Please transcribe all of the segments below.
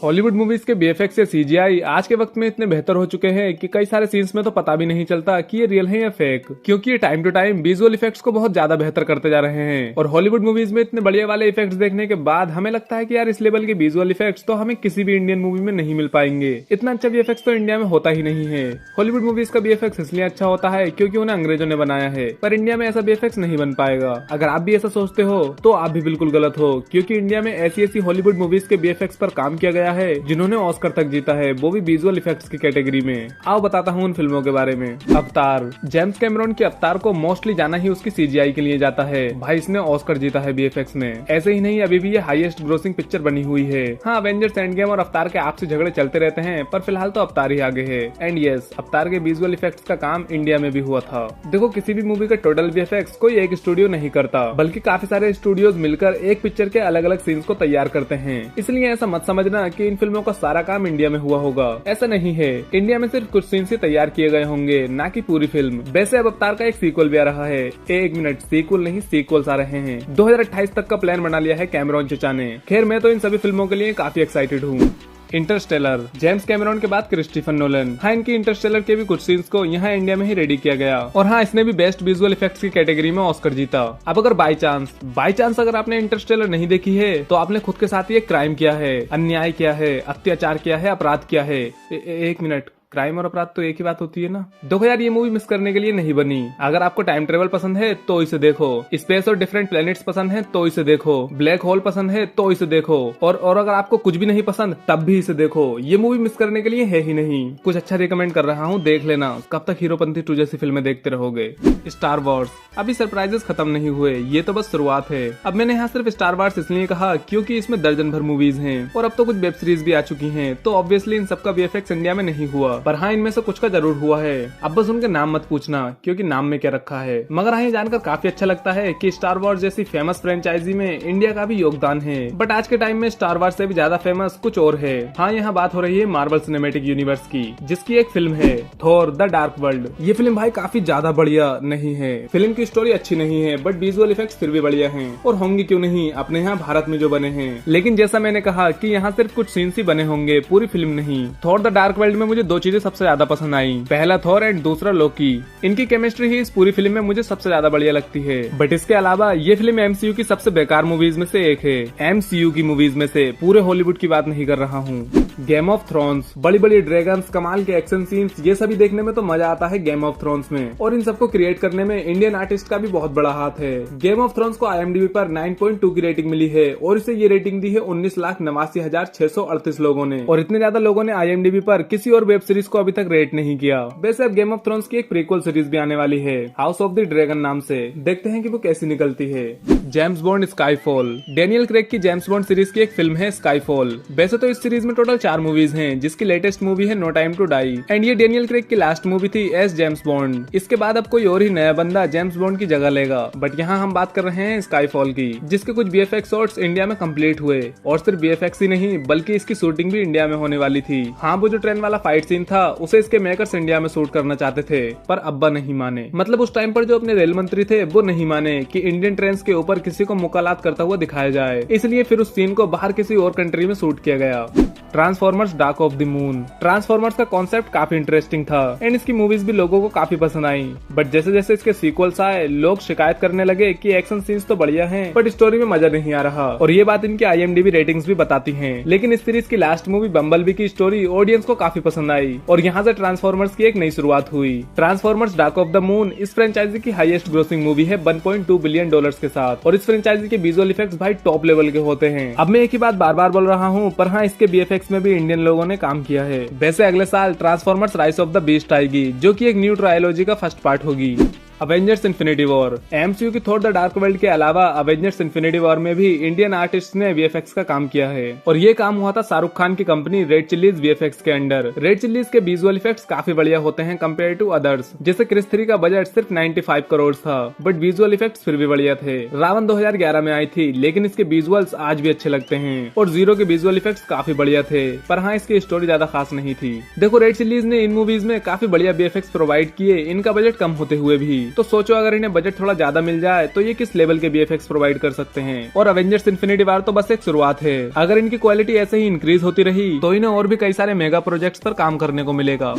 Hollywood movies के BFX या CGI आज के वक्त में इतने बेहतर हो चुके हैं कि कई सारे सीन्स में तो पता भी नहीं चलता कि ये रियल है या फेक, क्योंकि ये time to time visual effects को बहुत ज्यादा बेहतर करते जा रहे हैं। और हॉलीवुड मूवीज में इतने बढ़िया वाले इफेक्ट्स देखने के बाद हमें लगता है कि यार इस लेवल के विजुअल इफेक्ट्स तो हमें किसी भी इंडियन मूवी में नहीं मिल पाएंगे। इतना अच्छा वीएफएक्स तो इंडिया में होता ही नहीं है। हॉलीवुड मूवीज का वीएफएक्स इसलिए अच्छा होता है क्योंकि उन्हें अंग्रेजों ने बनाया है, पर इंडिया में ऐसा वीएफएक्स नहीं बन पाएगा। अगर आप भी ऐसा सोचते हो तो आप भी बिल्कुल गलत हो, क्योंकि इंडिया में ऐसी ऐसी हॉलीवुड मूवीज के वीएफएक्स पर काम किया गया है जिन्होंने ऑस्कर तक जीता है, वो भी विजुअल इफेक्ट्स की कैटेगरी में। आओ बताता हूँ उन फिल्मों के बारे में। अवतार। जेम्स कैमरॉन के अवतार को मोस्टली जाना ही उसकी सीजीआई के लिए जाता है। भाई इसने ऑस्कर जीता है वीएफएक्स में। ऐसे ही नहीं, अभी भी ये हाईएस्ट ग्रोसिंग पिक्चर बनी हुई है। हाँ, अवेंजर्स एंड गेम और अवतार के आपसी झगड़े चलते रहते हैं, पर फिलहाल तो अवतार ही आगे है। एंड यस, अवतार के विजुअल इफेक्ट्स का काम इंडिया में भी हुआ था। देखो, किसी भी मूवी का टोटल वीएफएक्स कोई एक स्टूडियो नहीं करता, बल्कि काफी सारे स्टूडियोज मिलकर एक पिक्चर के अलग अलग सीन्स को तैयार करते हैं। इसलिए ऐसा मत समझना कि इन फिल्मों का सारा काम इंडिया में हुआ होगा, ऐसा नहीं है। इंडिया में सिर्फ कुछ सीन्स ही तैयार किए गए होंगे, ना कि पूरी फिल्म। वैसे अब अवतार का एक सीक्वल भी आ रहा है। एक मिनट, सीक्वल नहीं सीक्वल्स आ रहे हैं। 2028 तक का प्लान बना लिया है कैमरॉन चचा ने। खैर, मैं तो इन सभी फिल्मों के लिए काफी एक्साइटेड हूँ। इंटरस्टेलर। जेम्स कैमरॉन के बाद क्रिस्टोफर नोलन। हाँ, इनकी इंटरस्टेलर के भी कुछ सीन्स को यहाँ इंडिया में ही रेडी किया गया। और हाँ, इसने भी बेस्ट विजुअल इफेक्ट्स की कैटेगरी में ऑस्कर जीता। अब अगर बाई चांस अगर आपने इंटरस्टेलर नहीं देखी है तो आपने खुद के साथ ही एक क्राइम किया है, अन्याय किया है, अत्याचार किया है, अपराध किया है। एक मिनट, क्राइम और अपराध तो एक ही बात होती है ना। देखो यार, ये मूवी मिस करने के लिए नहीं बनी। अगर आपको टाइम ट्रेवल पसंद है तो इसे देखो, स्पेस और डिफरेंट प्लैनेट्स पसंद है तो इसे देखो, ब्लैक होल पसंद है तो इसे देखो, और अगर आपको कुछ भी नहीं पसंद तब भी इसे देखो। ये मूवी मिस करने के लिए है ही नहीं। कुछ अच्छा रिकमेंड कर रहा हूँ, देख लेना। कब तक हीरोपंती 2 जैसी फिल्में देखते रहोगे। Star Wars. अभी सरप्राइजेस खत्म नहीं हुए, ये तो बस शुरुआत है। अब मैंने यहाँ सिर्फ स्टार वॉर्स इसलिए कहा क्योंकि इसमें दर्जन भर मूवीज हैं और अब तो कुछ वेब सीरीज भी आ चुकी हैं, तो ऑब्वियसली इन सबका वीएफएक्स इंडिया में नहीं हुआ, पर हाँ, इनमें से कुछ का जरूर हुआ है। अब बस उनके नाम मत पूछना क्योंकि नाम में क्या रखा है। मगर हाँ, ये जानकर काफी अच्छा लगता है कि स्टार वॉर्स जैसी फेमस फ्रेंचाइजी में इंडिया का भी योगदान है। बट आज के टाइम में स्टार वॉर्स से भी ज्यादा फेमस कुछ और है। हाँ, यहाँ बात हो रही है मार्वल सिनेमैटिक यूनिवर्स की, जिसकी एक फिल्म है थॉर द डार्क वर्ल्ड। ये फिल्म भाई काफी ज्यादा बढ़िया नहीं है। फिल्म की स्टोरी अच्छी नहीं है, बट विजुअल इफेक्ट्स फिर भी बढ़िया हैं। और होंगे क्यों नहीं, अपने यहाँ भारत में जो बने हैं। लेकिन जैसा मैंने कहा कि यहाँ सिर्फ कुछ सीन्स ही बने होंगे, पूरी फिल्म नहीं। थॉर द डार्क वर्ल्ड में मुझे 2 चीजें सबसे ज्यादा पसंद आई। पहला थॉर एंड दूसरा लोकी। इनकी केमिस्ट्री ही इस पूरी फिल्म में मुझे सबसे ज्यादा बढ़िया लगती है। बट इसके अलावा ये फिल्म एमसीयू की सबसे बेकार मूवीज में से एक है। एमसीयू की मूवीज में से, पूरे हॉलीवुड की बात नहीं कर रहा हूँ। Game of thrones. बड़ी बड़ी ड्रैगन्स, कमाल के एक्शन सीन्स, ये सभी देखने में तो मजा आता है गेम ऑफ थ्रोन्स में। और इन सबको क्रिएट करने में इंडियन आर्टिस्ट का भी बहुत बड़ा हाथ है। गेम ऑफ थ्रोन्स को IMDb पर 9.2 की रेटिंग मिली है और इसे ये रेटिंग दी है 19,89,638 लोगों ने। और इतने ज्यादा लोगों ने IMDb पर किसी और वेब सीरीज को अभी तक रेट नहीं किया। वैसे अब गेम ऑफ थ्रोन्स की एक प्रीक्वल सीरीज भी आने वाली है, हाउस ऑफ द ड्रैगन नाम से। देखते हैं कि वो कैसी निकलती है। James bond Skyfall. Daniel Craig की जेम्स बॉन्ड सीरीज की एक फिल्म है स्काईफॉल। वैसे तो इस सीरीज में टोटल 4 मूवीज हैं, जिसकी लेटेस्ट मूवी है No Time to Die. And ये डेनियल क्रेग की लास्ट मूवी थी एज जेम्स बॉन्ड। इसके बाद अब कोई और ही नया बंदा जेम्स बॉन्ड की जगह लेगा। बट यहाँ हम बात कर रहे हैं स्काईफॉल की, जिसके कुछ VFX शॉट्स इंडिया में कंप्लीट हुए। और सिर्फ VFX ही नहीं, बल्कि इसकी शूटिंग भी इंडिया में होने वाली थी। हाँ, वो जो ट्रेन वाला फाइट सीन था उसे इसके मेकर्स इंडिया में शूट करना चाहते थे, पर अब्बा नहीं माने। मतलब उस टाइम पर जो अपने रेल मंत्री थे वो नहीं माने कि इंडियन ट्रेन के ऊपर किसी को मुकालात करता हुआ दिखाया जाए। इसलिए फिर उस सीन को बाहर किसी और कंट्री में शूट किया गया। Transformers dark of the moon. Transformers का कॉन्सेप्ट काफी इंटरेस्टिंग था एंड इसकी मूवीज भी लोगों को काफी पसंद आई। बट जैसे जैसे इसके सीक्वल्स आए, लोग शिकायत करने लगे कि एक्शन सीन्स तो बढ़िया हैं, बट स्टोरी में मजा नहीं आ रहा। और ये बात इनकी IMDb रेटिंग्स भी बताती हैं। लेकिन इस सीरीज की लास्ट मूवी बम्बलबी की स्टोरी ऑडियंस को काफी पसंद आई और यहाँ से ट्रांसफॉर्मर्स की एक नई शुरुआत हुई। Transformers dark of the moon इस फ्रेंचाइजी की हाईएस्ट ग्रोसिंग मूवी है 1.2 बिलियन डॉलर्स के साथ। और इस फ्रेंचाइजी के विजुअल इफेक्ट्स भाई टॉप लेवल के होते हैं। अब मैं एक ही बात बार बार बोल रहा हूँ, पर हाँ, इसके VFX में भी इंडियन लोगों ने काम किया है। वैसे अगले साल transformers rise of the beast आएगी, जो कि एक न्यू ट्रायलॉजी का फर्स्ट पार्ट होगी। Avengers infinity war. एमसीयू की थॉर द डार्क वर्ल्ड के अलावा अवेंजर्स इन्फिनिटी वॉर में भी इंडियन आर्टिस्ट ने VFX का काम किया है। और ये काम हुआ था शाहरुख खान की कंपनी रेड चिल्लीज VFX के अंडर। रेड चिल्लीज के विजुअल इफेक्ट्स काफी बढ़िया होते हैं कंपेयर टू अदर्स। जैसे क्रिस 3 का बजट सिर्फ 95 करोड़ था, बट विजुअल इफेक्ट्स फिर भी बढ़िया थे। रावण 2011 में आई थी, लेकिन इसके विजुअल्स आज भी अच्छे लगते हैं। और जीरो के विजुअल इफेक्ट्स काफी बढ़िया थे, पर हाँ, इसकी स्टोरी ज्यादा खास नहीं थी। देखो, रेड चिल्लीज ने इन मूवीज में काफी बढ़िया VFX प्रोवाइड किए, इनका बजट कम होते हुए भी। तो सोचो अगर इन्हें बजट थोड़ा ज्यादा मिल जाए तो ये किस लेवल के बीएफएक्स प्रोवाइड कर सकते हैं। और अवेंजर्स इन्फिनिटी वॉर तो बस एक शुरुआत है, अगर इनकी क्वालिटी ऐसे ही इंक्रीज होती रही तो इन्हें और भी कई सारे मेगा प्रोजेक्ट्स पर काम करने को मिलेगा।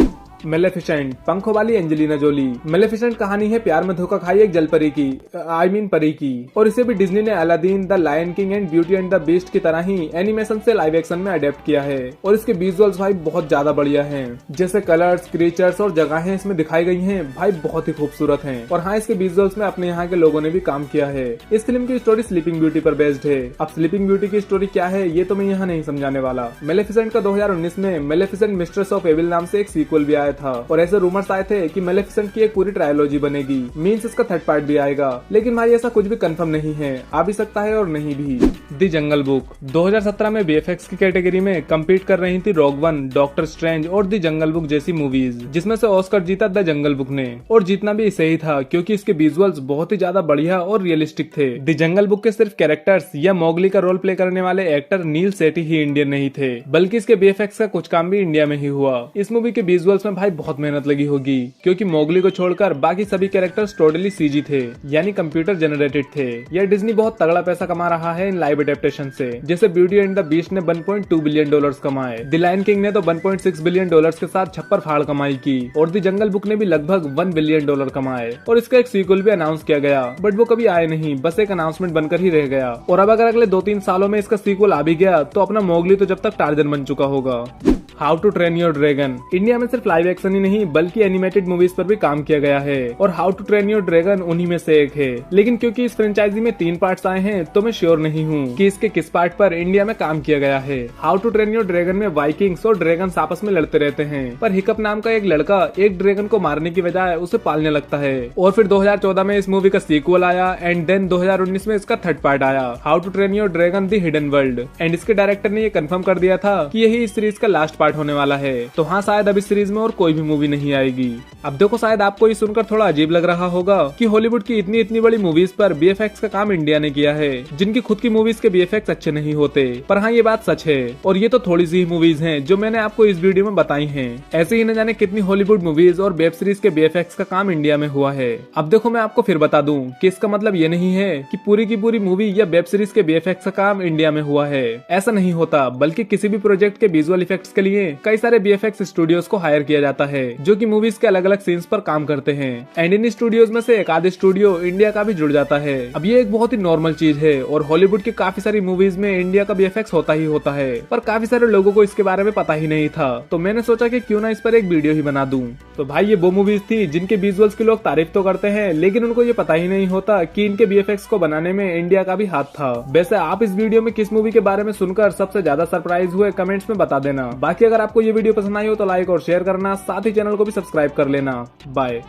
मेलेफिसेंट, पंखों वाली एंजेलिना जोली। मेलेफिसेंट कहानी है प्यार में धोखा खाई एक जलपरी की, परी की, और इसे भी डिज्नी ने Aladdin, The Lion King and Beauty and the Beast की तरह ही एनिमेशन से लाइव एक्शन में अडेप्ट किया है। और इसके विजुअल्स भाई बहुत ज्यादा बढ़िया हैं, जैसे कलर्स, क्रिएचर्स और जगहें इसमें दिखाई गई हैं भाई बहुत ही खूबसूरत हैं। और हाँ, इसके विजुअल्स में अपने यहाँ के लोगों ने भी काम किया है। इस फिल्म की स्टोरी स्लीपिंग ब्यूटी पर बेस्ड है। अब स्लीपिंग ब्यूटी की स्टोरी क्या है ये तो मैं यहाँ नहीं समझाने वाला। मेलेफिसेंट का 2019 में मेलेफिसेंट मिस्ट्रेस ऑफ एविल नाम से एक सीक्वल भी आया था, और ऐसे रूमर्स आए थे कि मेलेफिसेंट की एक पूरी ट्रायोलॉजी बनेगी, मींस इसका थर्ड पार्ट भी आएगा। लेकिन भाई ऐसा कुछ भी कंफर्म नहीं है, आ भी सकता है और नहीं भी। द जंगल बुक 2017 में बीएफएक्स की कैटेगरी में कम्पीट कर रही थी रॉग वन, डॉक्टर स्ट्रेंज और द जंगल बुक जैसी मूवीज, जिसमें से ऑस्कर जीता द जंगल बुक ने। और जीतना भी सही था क्योंकि इसके विजुअल्स बहुत ही ज्यादा बढ़िया और रियलिस्टिक थे। द जंगल बुक के सिर्फ कैरेक्टर्स या मोगली का रोल प्ले करने वाले एक्टर नील सेठी ही इंडियन नहीं थे, बल्कि इसके बीएफएक्स का कुछ काम भी इंडिया में ही हुआ। इस मूवी के विजुअल्स में भाई बहुत मेहनत लगी होगी क्योंकि मोगली को छोड़कर बाकी सभी कैरेक्टर्स टोटली सीजी थे, यानी कंप्यूटर जनरेटेड थे। यह डिज्नी बहुत तगड़ा पैसा कमा रहा है इन लाइव एडेप्टेशन से, जैसे ब्यूटी एंड द बीस्ट ने $1.2 बिलियन कमाए, द लायन किंग ने तो $1.6 बिलियन के साथ छप्पर फाड़ कमाई की, और द जंगल बुक ने भी लगभग $1 बिलियन कमाए। और इसका एक सीक्वल भी अनाउंस किया गया, बट वो कभी आए नहीं, बस एक अनाउंसमेंट बनकर ही रह गया। और अब अगर अगले 2-3 सालों में इसका सीक्वल आ भी गया तो अपना मोगली तो जब तक टार्जन बन चुका होगा। How to Train Your Dragon, India में सिर्फ लाइव एक्शन ही नहीं बल्कि एनिमेटेड मूवीज पर भी काम किया गया है, और How to Train Your Dragon उन्हीं में से एक है। लेकिन क्योंकि इस फ्रेंचाइजी में 3 पार्ट्स आए हैं तो मैं श्योर नहीं हूँ कि इसके किस पार्ट पर इंडिया में काम किया गया है। How to Train Your Dragon में वाइकिंग्स और ड्रैगन्स आपस में लड़ते रहते हैं, पर हिकअप नाम का एक लड़का एक ड्रैगन को मारने की बजाय उसे पालने लगता है। और फिर 2014 में इस मूवी का सीक्वल आया, एंड देन 2019 में इसका थर्ड पार्ट आया, How to Train Your Dragon The Hidden World. And इसके डायरेक्टर ने ये कंफर्म कर दिया था कि यही इस सीरीज का लास्ट पार्ट होने वाला है। तो हाँ, शायद अब इस सीरीज में और कोई भी मूवी नहीं आएगी। अब देखो, शायद आपको ये सुनकर थोड़ा अजीब लग रहा होगा कि हॉलीवुड की इतनी बड़ी मूवीज पर बीएफएक्स का काम इंडिया ने किया है, जिनकी खुद की मूवीज के बीएफएक्स अच्छे नहीं होते। पर हाँ, ये बात सच है, और ये तो थोड़ी सी ही मूवीज हैं जो मैंने आपको इस वीडियो में बताई हैं। ऐसे ही न जाने कितनी हॉलीवुड मूवीज और वेब सीरीज के बीएफएक्स का काम इंडिया में हुआ है। अब देखो, मैं आपको फिर बता दूं कि इसका मतलब ये नहीं है कि पूरी की पूरी मूवी या वेब सीरीज के बीएफएक्स का काम इंडिया में हुआ है। ऐसा नहीं होता, बल्कि किसी भी प्रोजेक्ट के विजुअल इफेक्ट्स के लिए कई सारे बीएफएक्स स्टूडियोज को हायर किया जाता है, जो कि मूवीज के अलग अलग सीन्स पर काम करते हैं। एंड इन स्टूडियोज में से एक आधे स्टूडियो इंडिया का भी जुड़ जाता है। अब ये एक बहुत ही नॉर्मल चीज है, और हॉलीवुड की काफी सारी मूवीज में इंडिया का बीएफएक्स होता ही होता है, पर काफी सारे लोगों को इसके बारे में पता ही नहीं था। तो मैंने सोचा कि क्यों ना इस पर एक वीडियो ही बना दूं। तो भाई, ये वो मूवीज थी जिनके विजुअल्स की लोग तारीफ तो करते हैं, लेकिन उनको ये पता ही नहीं होता कि इनके बीएफएक्स को बनाने में इंडिया का भी हाथ था। वैसे आप इस वीडियो में किस मूवी के बारे में सुनकर सबसे ज्यादा सरप्राइज हुए, कमेंट्स में बता देना। बाकी अगर आपको ये वीडियो पसंद आई हो तो लाइक और शेयर करना, साथ ही चैनल को भी सब्सक्राइब कर लेना। बाय।